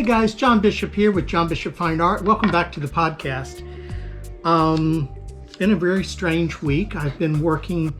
guys, John Bishop here with John Bishop Fine Art. Welcome back to the podcast. Been a very strange week. I've been working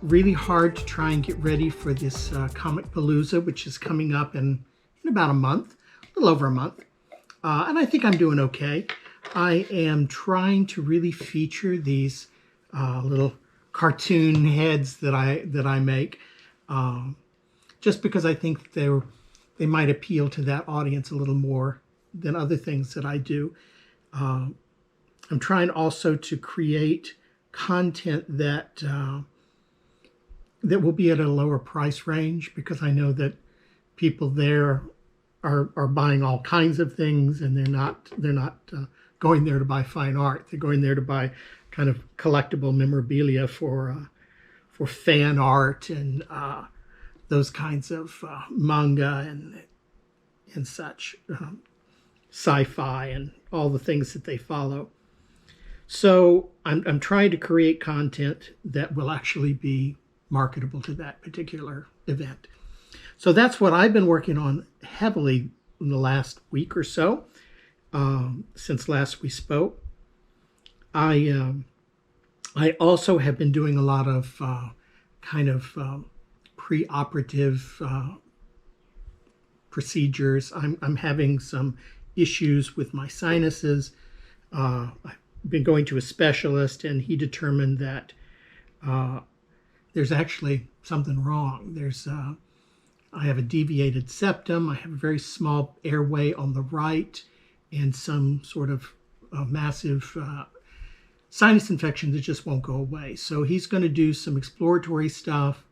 really hard to try and get ready for this Comic Palooza, which is coming up in about a month, a little over a month. And I think I'm doing okay. I am trying to really feature these little cartoon heads that I make, just because I think they might appeal to that audience a little more than other things that I do. I'm trying also to create content that will be at a lower price range, because I know that people there are buying all kinds of things, and they're not going there to buy fine art. They're going there to buy kind of collectible memorabilia for fan art and those kinds of manga and such, sci-fi and all the things that they follow. So I'm trying to create content that will actually be marketable to that particular event. So that's what I've been working on heavily in the last week or so, since last we spoke. I also have been doing a lot of pre-operative procedures. I'm having some issues with my sinuses. I've been going to a specialist, and he determined that there's actually something wrong. I have a deviated septum. I have a very small airway on the right, and some sort of massive sinus infection that just won't go away. So he's going to do some exploratory stuff.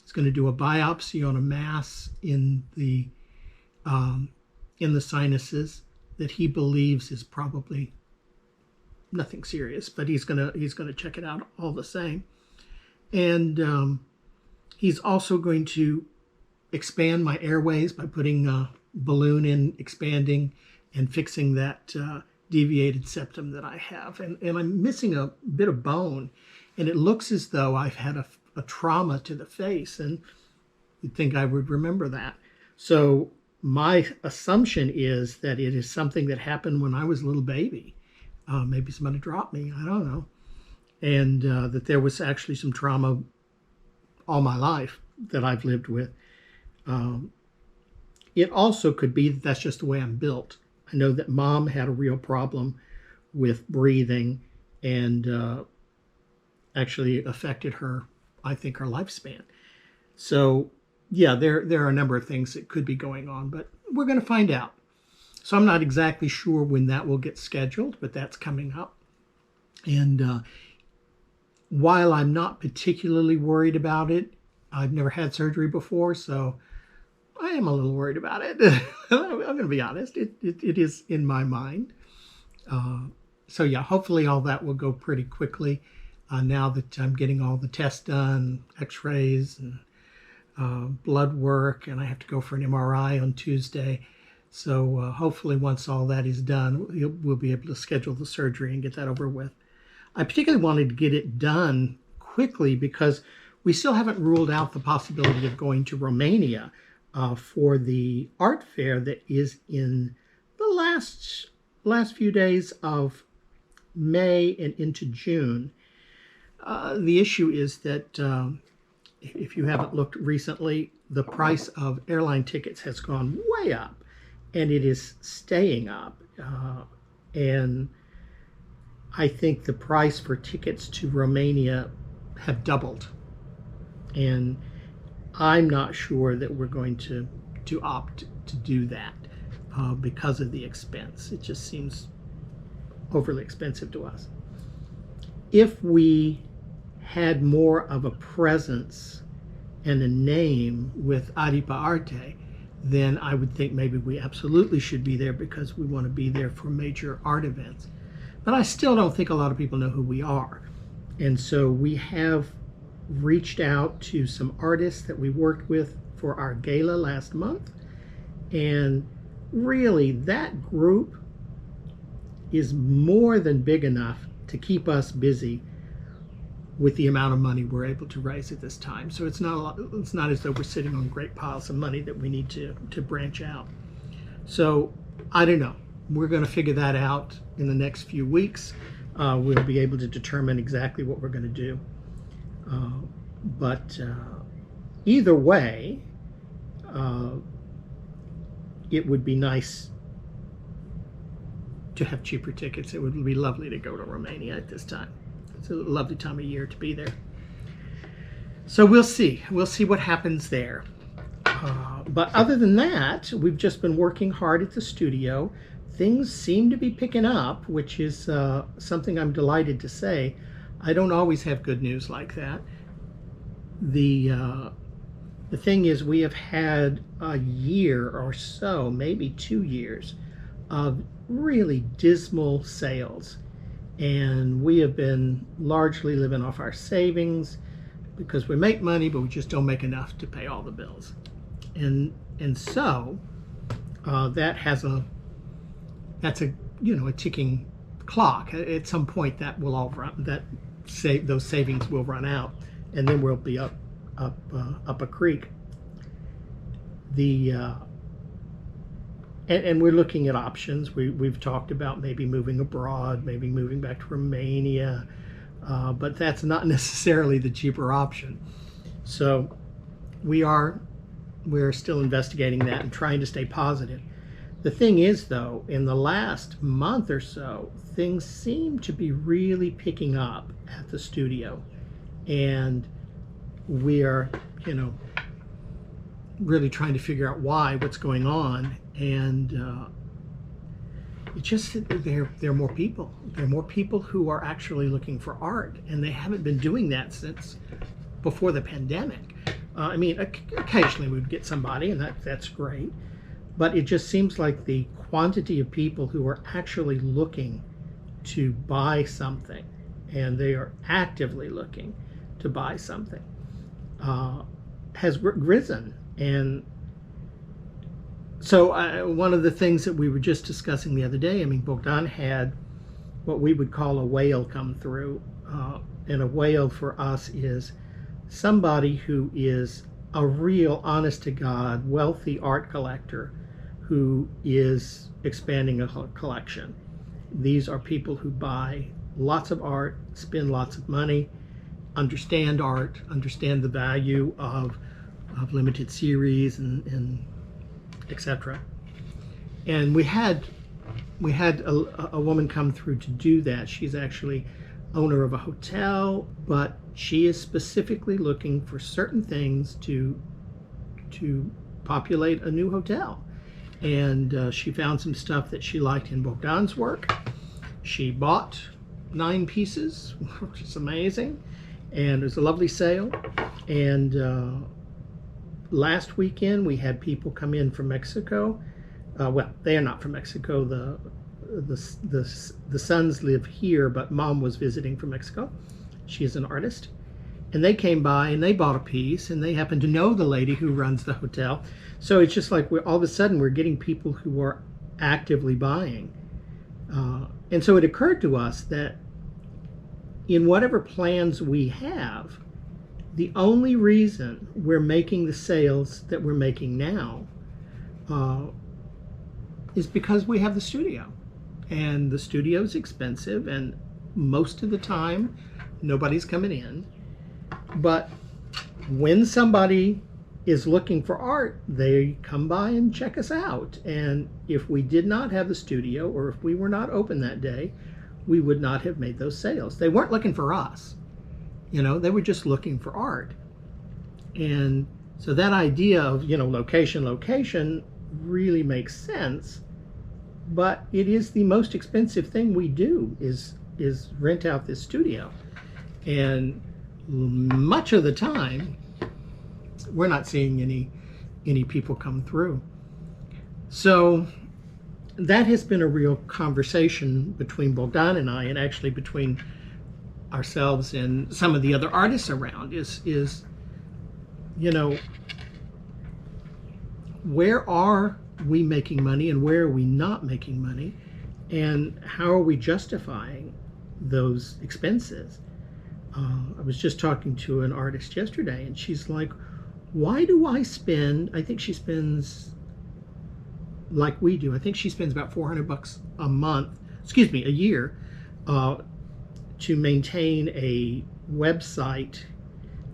He's going to do a biopsy on a mass in the sinuses that he believes is probably nothing serious, but he's going to check it out all the same. And he's also going to expand my airways by putting a balloon in, expanding and fixing that deviated septum that I have. And I'm missing a bit of bone, and it looks as though I've had a trauma to the face, and you'd think I would remember that. So my assumption is that it is something that happened when I was a little baby. Maybe somebody dropped me, I don't know. And that there was actually some trauma all my life that I've lived with. It also could be that that's just the way I'm built. I know that Mom had a real problem with breathing, and actually affected her, I think, her lifespan. So yeah, there are a number of things that could be going on, but we're going to find out. So I'm not exactly sure when that will get scheduled, but that's coming up. And while I'm not particularly worried about it, I've never had surgery before, so I am a little worried about it. I'm going to be honest. It is in my mind. So yeah, hopefully all that will go pretty quickly now that I'm getting all the tests done, x-rays and blood work, and I have to go for an MRI on Tuesday. So hopefully once all that is done, we'll be able to schedule the surgery and get that over with. I particularly wanted to get it done quickly because we still haven't ruled out the possibility of going to Romania for the art fair that is in the last few days of May and into June. The issue is that if you haven't looked recently, the price of airline tickets has gone way up, and it is staying up. And I think the price for tickets to Romania have doubled. And I'm not sure that we're going to opt to do that because of the expense. It just seems overly expensive to us. If we had more of a presence and a name with Aripa Arte, then I would think maybe we absolutely should be there because we want to be there for major art events. But I still don't think a lot of people know who we are. And so we have reached out to some artists that we worked with for our gala last month. And really, that group is more than big enough to keep us busy with the amount of money we're able to raise at this time. So it's not as though we're sitting on great piles of money that we need to branch out. So I don't know. We're going to figure that out in the next few weeks. We'll be able to determine exactly what we're going to do. But either way, it would be nice to have cheaper tickets. It would be lovely to go to Romania at this time. It's a lovely time of year to be there. So we'll see. We'll see what happens there. But other than that, we've just been working hard at the studio. Things seem to be picking up, which is something I'm delighted to say. I don't always have good news like that. The thing is, we have had a year or so, maybe 2 years, of really dismal sales. And we have been largely living off our savings because we make money, but we just don't make enough to pay all the bills. And so that's a a ticking clock. At some point, that will all run. Those savings will run out, and then we'll be up a creek. And we're looking at options. We've talked about maybe moving abroad, maybe moving back to Romania, but that's not necessarily the cheaper option. So we're still investigating that and trying to stay positive. The thing is, though, in the last month or so, things seem to be really picking up at the studio, and we are, really trying to figure out what's going on. And it's just there are more people. There are more people who are actually looking for art, and they haven't been doing that since before the pandemic. I mean, occasionally we'd get somebody, and that's great. But it just seems like the quantity of people who are actually looking to buy something, and they are actively looking to buy something, has risen. And so one of the things that we were just discussing the other day, I mean, Bogdan had what we would call a whale come through. And a whale for us is somebody who is a real, honest-to-God, wealthy art collector who is expanding a collection. These are people who buy lots of art, spend lots of money, understand art, understand the value of limited series and etc. And we had a woman come through to do that. She's actually owner of a hotel, but she is specifically looking for certain things to populate a new hotel. And she found some stuff that she liked in Bogdan's work. She bought 9 pieces, which is amazing, and it was a lovely sale. And last weekend we had people come in from Mexico. Well, they are not from Mexico. The sons live here, but mom was visiting from Mexico. She is an artist. And they came by and they bought a piece, and they happen to know the lady who runs the hotel. So it's just like all of a sudden we're getting people who are actively buying. And so it occurred to us that in whatever plans we have, the only reason we're making the sales that we're making now is because we have the studio. And the studio is expensive, and most of the time nobody's coming in. But when somebody is looking for art, they come by and check us out. And if we did not have the studio, or if we were not open that day, we would not have made those sales. They weren't looking for us. They were just looking for art. And so that idea of, location really makes sense. But it is the most expensive thing we do is rent out this studio. And much of the time, we're not seeing any people come through. So that has been a real conversation between Bogdan and I, and actually between ourselves and some of the other artists around, is where are we making money and where are we not making money, and how are we justifying those expenses? I was just talking to an artist yesterday, and she's like, why do I spend, I think she spends like we do. I think she spends about $400 a month, excuse me, a year, to maintain a website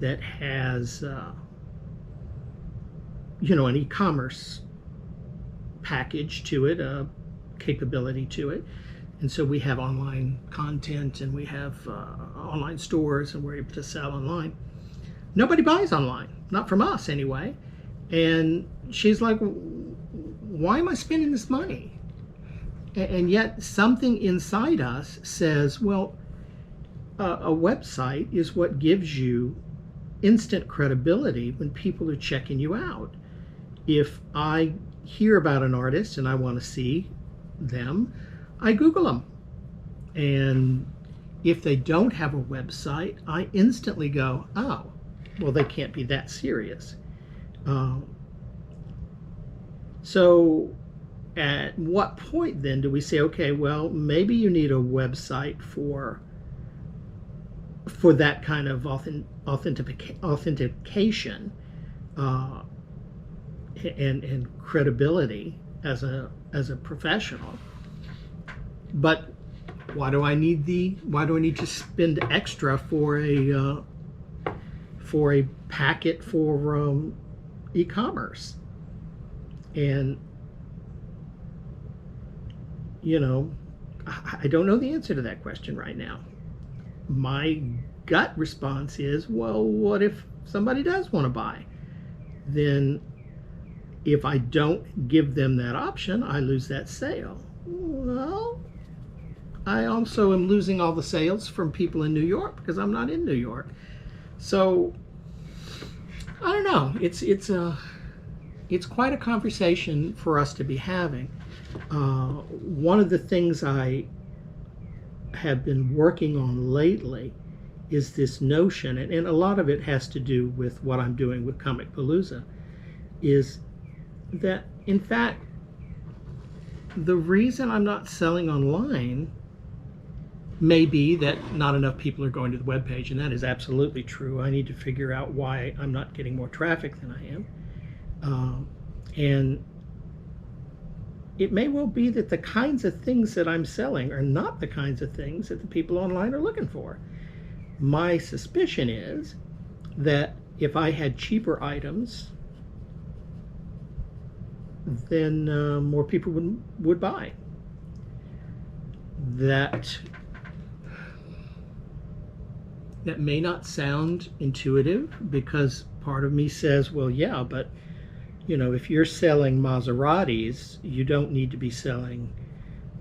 that has, an e-commerce package to it, a capability to it. And so we have online content, and we have online stores, and we're able to sell online. Nobody buys online, not from us anyway. And she's like, why am I spending this money? And yet something inside us says, well, a website is what gives you instant credibility when people are checking you out. If I hear about an artist and I want to see them, I Google them. And if they don't have a website, I instantly go, oh, well, they can't be that serious. So at what point then do we say, okay, well, maybe you need a website for that kind of authentication and credibility as a professional. But why do I need to spend extra for a packet for e-commerce? And I don't know the answer to that question right now. My gut response is, well, what if somebody does want to buy? Then if I don't give them that option, I lose that sale. Well, I also am losing all the sales from people in New York because I'm not in New York. So I don't know. It's quite a conversation for us to be having. One of the things I have been working on lately is this notion, and a lot of it has to do with what I'm doing with Comic Palooza, is that in fact the reason I'm not selling online may be that not enough people are going to the webpage, and that is absolutely true. I need to figure out why I'm not getting more traffic than I am. And it may well be that the kinds of things that I'm selling are not the kinds of things that the people online are looking for. My suspicion is that if I had cheaper items, then more people would buy. That may not sound intuitive, because part of me says, well, yeah, but if you're selling Maseratis, you don't need to be selling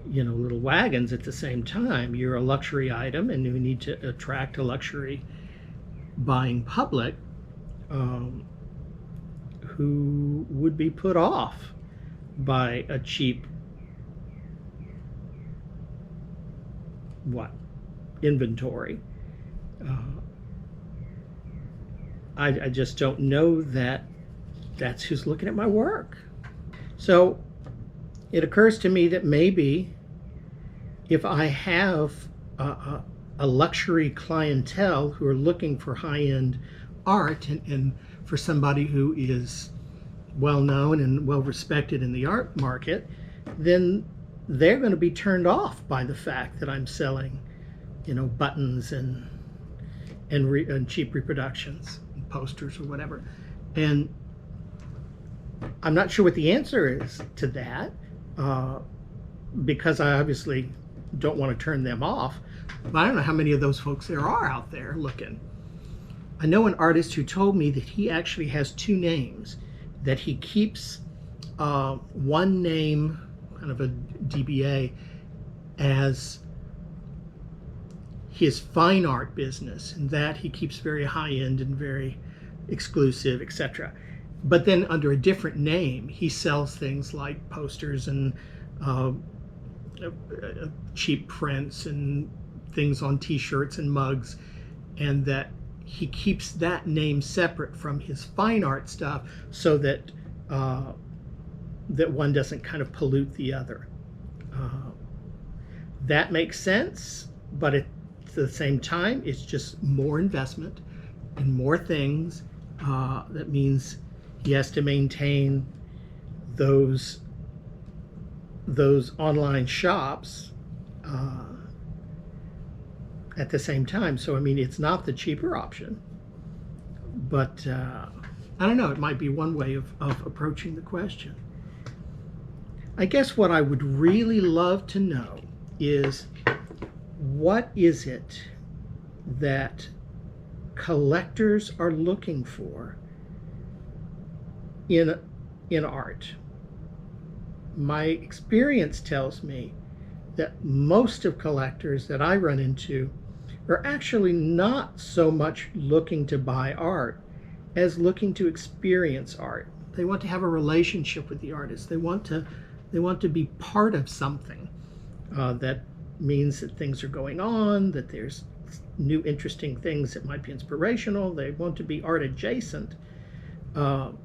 little wagons at the same time. You're a luxury item, and you need to attract a luxury buying public who would be put off by a cheap inventory. I just don't know that that's who's looking at my work. So it occurs to me that maybe if I have a luxury clientele who are looking for high-end art, and for somebody who is well known and well respected in the art market, then they're going to be turned off by the fact that I'm selling buttons and cheap reproductions and posters or whatever. And I'm not sure what the answer is to that, because I obviously don't want to turn them off. But I don't know how many of those folks there are out there looking. I know an artist who told me that he actually has two names, that he keeps one name, kind of a DBA, as his fine art business, and that he keeps very high-end and very exclusive, etc. But then under a different name, he sells things like posters and cheap prints and things on t-shirts and mugs, and that he keeps that name separate from his fine art stuff, so that that one doesn't kind of pollute the other. That makes sense, but at the same time, it's just more investment and more things. That means he has to maintain those those online shops at the same time. So, I mean, it's not the cheaper option, but I don't know, it might be one way of approaching the question. I guess what I would really love to know is, what is it that collectors are looking for in art? My experience tells me that most of collectors that I run into are actually not so much looking to buy art as looking to experience art. They want to have a relationship with the artist. They want to be part of something that means that things are going on, that there's new interesting things that might be inspirational. They want to be art adjacent, and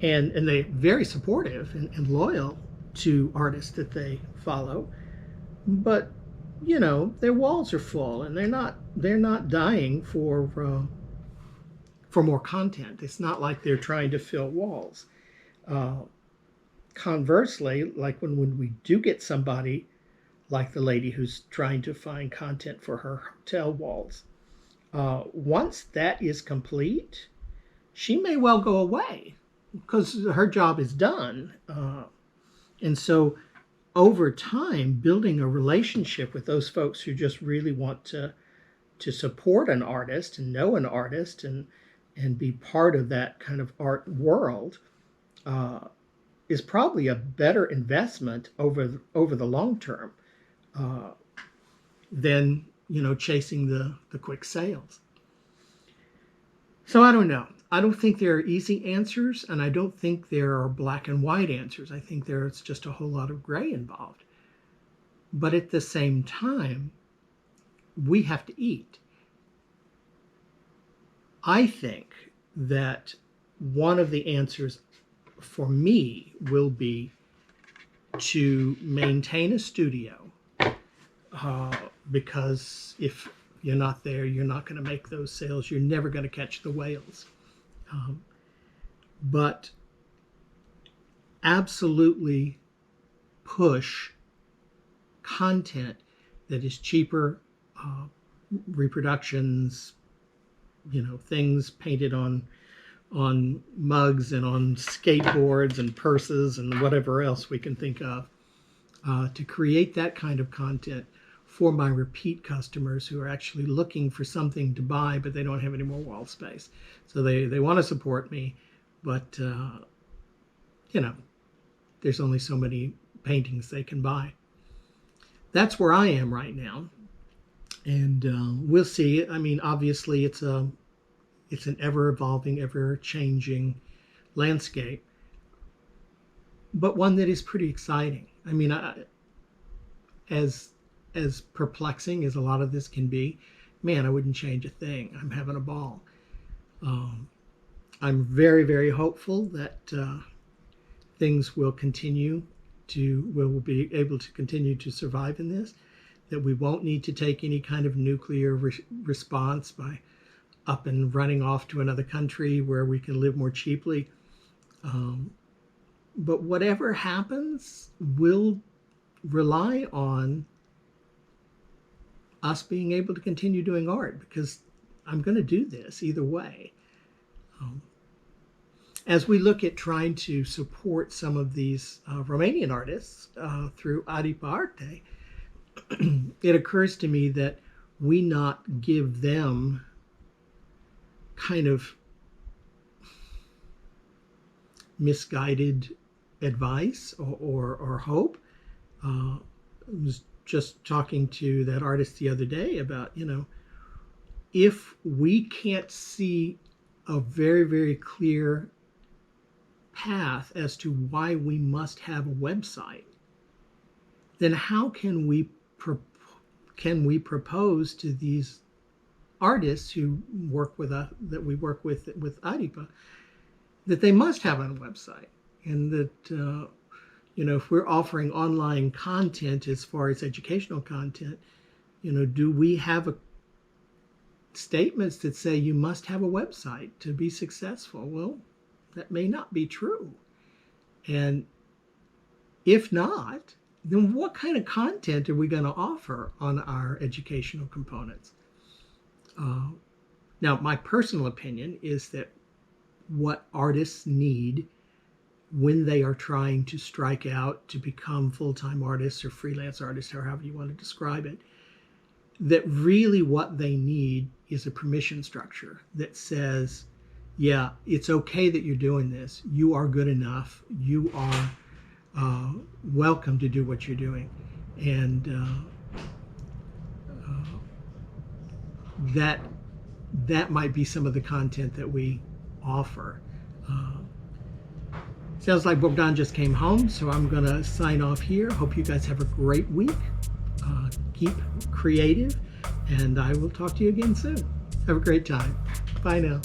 they're very supportive and loyal to artists that they follow. But you know, their walls are full, and they're not dying for more content. It's not like they're trying to fill walls. Conversely, like when we do get somebody like the lady who's trying to find content for her hotel walls, once that is complete, she may well go away because her job is done. And so over time, building a relationship with those folks who just really want to support an artist and know an artist and be part of that kind of art world is probably a better investment over the long term than, you know, chasing the quick sales. So I don't know. I don't think there are easy answers, and I don't think there are black and white answers. I think there's just a whole lot of gray involved. But at the same time, we have to eat. I think that one of the answers for me will be to maintain a studio, because if you're not there, you're not going to make those sales. You're never going to catch the whales. But absolutely push content that is cheaper, reproductions, you know, things painted on mugs and on skateboards and purses and whatever else we can think of, to create that kind of content for my repeat customers who are actually looking for something to buy, but they don't have any more wall space. So they want to support me, but you know, there's only so many paintings they can buy. That's where I am right now, and we'll see. I mean, obviously, it's an ever-evolving, ever-changing landscape, but one that is pretty exciting. I mean, as perplexing as a lot of this can be, man, I wouldn't change a thing. I'm having a ball. I'm very, very hopeful that things will we'll be able to continue to survive in this, that we won't need to take any kind of nuclear response by up and running off to another country where we can live more cheaply. But whatever happens, we'll rely on us being able to continue doing art, because I'm going to do this either way. As we look at trying to support some of these Romanian artists through Aripa Arte, it occurs to me that we not give them kind of misguided advice or hope. I was just talking to that artist the other day about, you know, if we can't see a very, very clear path as to why we must have a website, then how can we propose to these artists who work with us, that we work with Aripa, that they must have a website, and that you know, if we're offering online content as far as educational content, you know, do we have statements that say you must have a website to be successful? Well, that may not be true. And If not, then what kind of content are we going to offer on our educational components? Now, my personal opinion is that what artists need when they are trying to strike out to become full-time artists or freelance artists, or however you want to describe it, that really what they need is a permission structure that says, yeah, it's okay that you're doing this. You are good enough. You are welcome to do what you're doing. And that might be some of the content that we offer. Sounds like Bogdan just came home, so I'm going to sign off here. Hope you guys have a great week. Keep creative, and I will talk to you again soon. Have a great time. Bye now.